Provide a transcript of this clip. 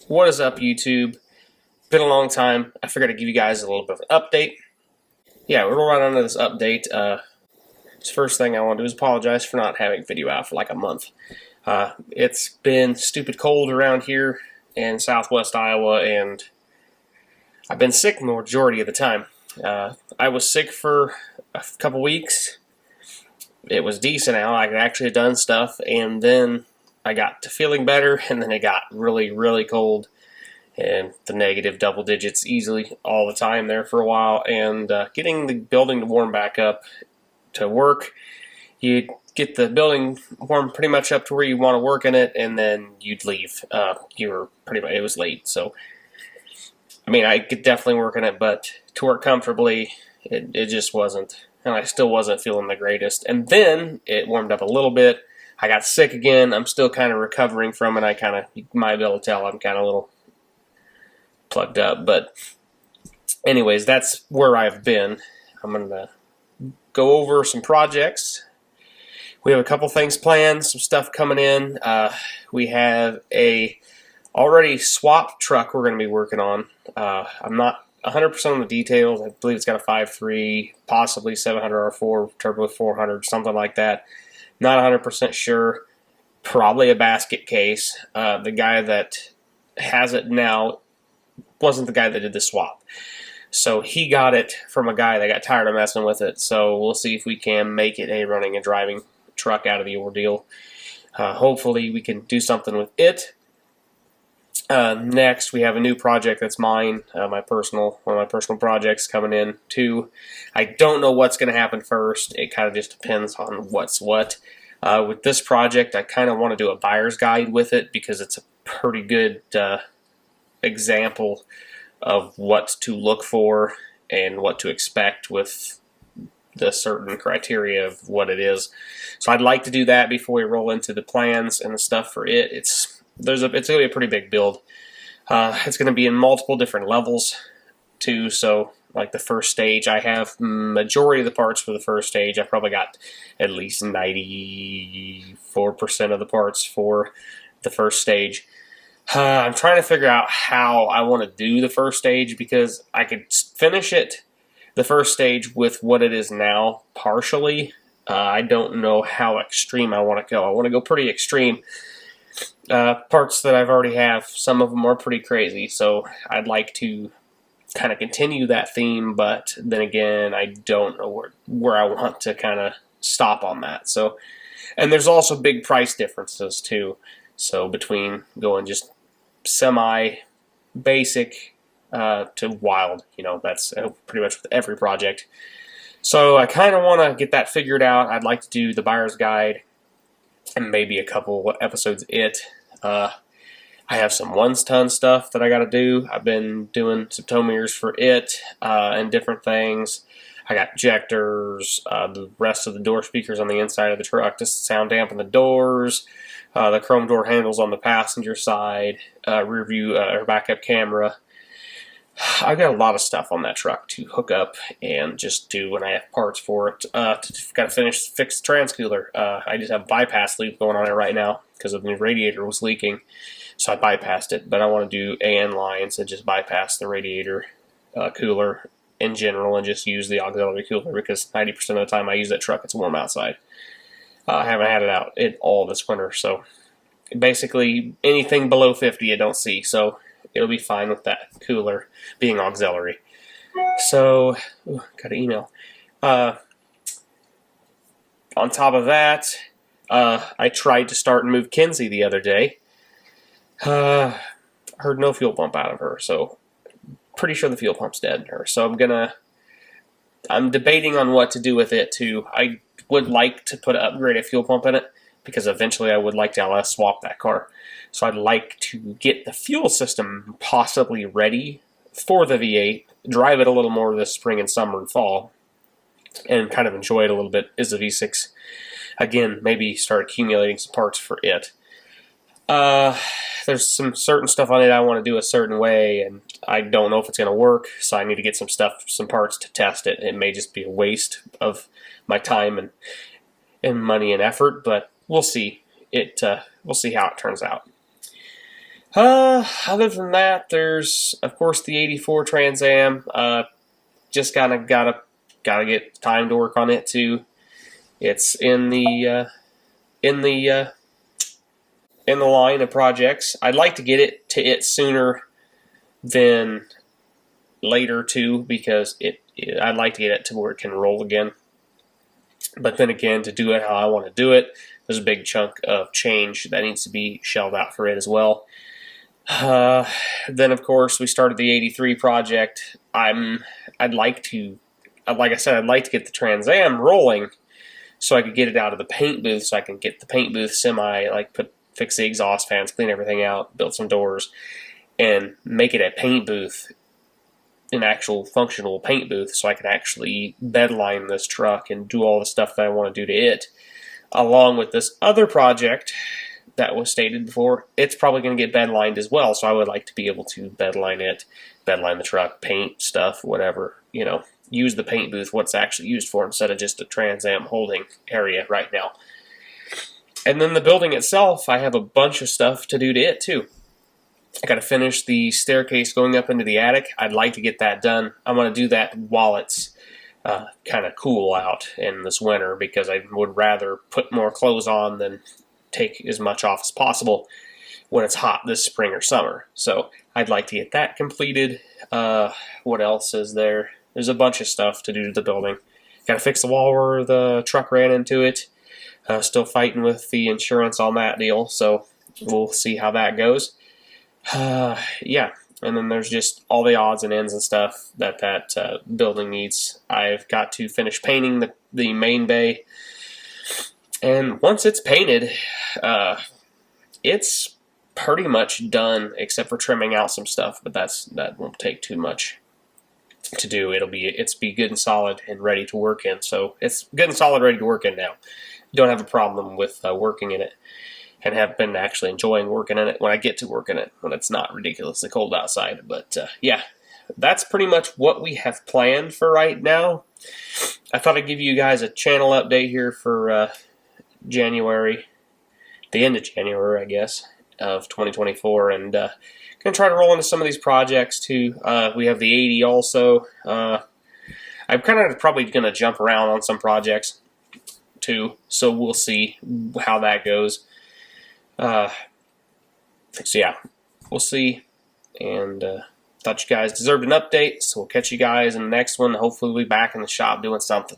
What is up, YouTube? Been a long time. I figured I'd give you guys a little bit of an update. Yeah, we're right on to this update. First thing I want to do is apologize for not having video out for like a month. It's been stupid cold around here in southwest Iowa, and I've been sick the majority of the time. I was sick for a couple weeks. It was decent out. I actually had done stuff, and then I got to feeling better, and then it got really, really cold. And the negative double digits easily all the time there for a while. And getting the building to warm back up to work, you get the building warm pretty much up to where you want to work in it, and then you'd leave. You were pretty much, it was late. So, I mean, I could definitely work in it, but to work comfortably, it just wasn't. And I still wasn't feeling the greatest. And then it warmed up a little bit. I got sick again. I'm still kind of recovering from it. You might be able to tell I'm kind of a little plugged up, but anyways, that's where I've been. I'm gonna go over some projects. We have a couple things planned, some stuff coming in. We have a already swapped truck we're going to be working on. I'm not 100% on the details. I believe it's got a 5.3, possibly 700 R4 turbo 400, something like that. Not 100% sure. Probably a basket case. The guy that has it now wasn't the guy that did the swap. So he got it from a guy that got tired of messing with it. So we'll see if we can make it a running and driving truck out of the ordeal. Hopefully we can do something with it. Next, we have a new project that's mine, one of my personal projects coming in too. I don't know what's going to happen first. It kind of just depends on what's what. With this project, I kind of want to do a buyer's guide with it because it's a pretty good example of what to look for and what to expect with the certain criteria of what it is. So I'd like to do that before we roll into the plans and the stuff for it. It's going to be a pretty big build. It's going to be in multiple different levels too. So like the first stage, I have majority of the parts for the first stage. I probably got at least 94% of the parts for the first stage. I'm trying to figure out how I want to do the first stage because I could finish the first stage with what it is now partially. I don't know how extreme I want to go. I want to go pretty extreme. Parts that I've already have, some of them are pretty crazy, so I'd like to kind of continue that theme, but then again, I don't know where I want to kind of stop on that. So, and there's also big price differences too. So between going just semi-basic to wild, that's pretty much with every project. So I kind of want to get that figured out. I'd like to do the buyer's guide and maybe a couple episodes of it. I have some ones-ton stuff that I got to do. I've been doing some tow mirrors for it and different things. I got ejectors, the rest of the door speakers on the inside of the truck to sound dampen the doors, the chrome door handles on the passenger side, rear view or backup camera. I've got a lot of stuff on that truck to hook up and just do when I have parts for it. Got to fix the transcooler. I just have a bypass leak going on it right now because the new radiator was leaking, so I bypassed it. But I want to do AN lines and just bypass the radiator cooler in general and just use the auxiliary cooler because 90% of the time I use that truck, it's warm outside. I haven't had it out all this winter, so basically anything below 50 I don't see, so it'll be fine with that cooler being auxiliary. So, got an email. On top of that, I tried to start and move Kinsey the other day. Heard no fuel pump out of her, so pretty sure the fuel pump's dead in her. So I'm debating on what to do with it too. I would like to put an upgraded fuel pump in it because eventually I would like to LS swap that car. So I'd like to get the fuel system possibly ready for the V8, drive it a little more this spring and summer and fall, and kind of enjoy it a little bit as a V6. Again, maybe start accumulating some parts for it. There's some certain stuff on it I want to do a certain way, and I don't know if it's going to work, so I need to get some parts to test it. It may just be a waste of my time and money and effort, but we'll see. We'll see how it turns out. Other than that, there's of course the '84 Trans Am. Just kind of gotta get time to work on it too. It's in the line of projects. I'd like to get it sooner than later too, because I'd like to get it to where it can roll again. But then again, to do it how I want to do it, there's a big chunk of change that needs to be shelled out for it as well. Then of course we started the '83 project. I'd like to, like I said, I'd like to get the Trans Am rolling, so I could get it out of the paint booth, so I can get the paint booth fix the exhaust fans, clean everything out, build some doors, and make it a paint booth, an actual functional paint booth, so I can actually bedline this truck and do all the stuff that I want to do to it. Along with this other project that was stated before, it's probably going to get bedlined as well, so I would like to be able to bedline it, bedline the truck, paint stuff, whatever, use the paint booth, what's actually used for, instead of just a Trans Am holding area right now. And then the building itself, I have a bunch of stuff to do to it too. I got to finish the staircase going up into the attic. I'd like to get that done. I want to do that while it's kind of cool out in this winter, because I would rather put more clothes on than take as much off as possible when it's hot this spring or summer. So I'd like to get that completed. What else is there? There's a bunch of stuff to do to the building. Got to fix the wall where the truck ran into it. Still fighting with the insurance on that deal, so we'll see how that goes. Yeah, and then there's just all the odds and ends and stuff that building needs. I've got to finish painting the main bay, and once it's painted, it's pretty much done, except for trimming out some stuff, but that won't take too much to do. It's be good and solid and ready to work in. So it's good and solid, ready to work in now. Don't have a problem with working in it, and have been actually enjoying working in it when I get to work in it, when it's not ridiculously cold outside. But yeah, that's pretty much what we have planned for right now. I thought I'd give you guys a channel update here for January, the end of January, I guess, of 2024, and gonna try to roll into some of these projects too. We have the 80 also. I'm kind of probably gonna jump around on some projects too, so we'll see how that goes. So yeah, we'll see, and thought you guys deserved an update, so we'll catch you guys in the next one. Hopefully we'll be back in the shop doing something.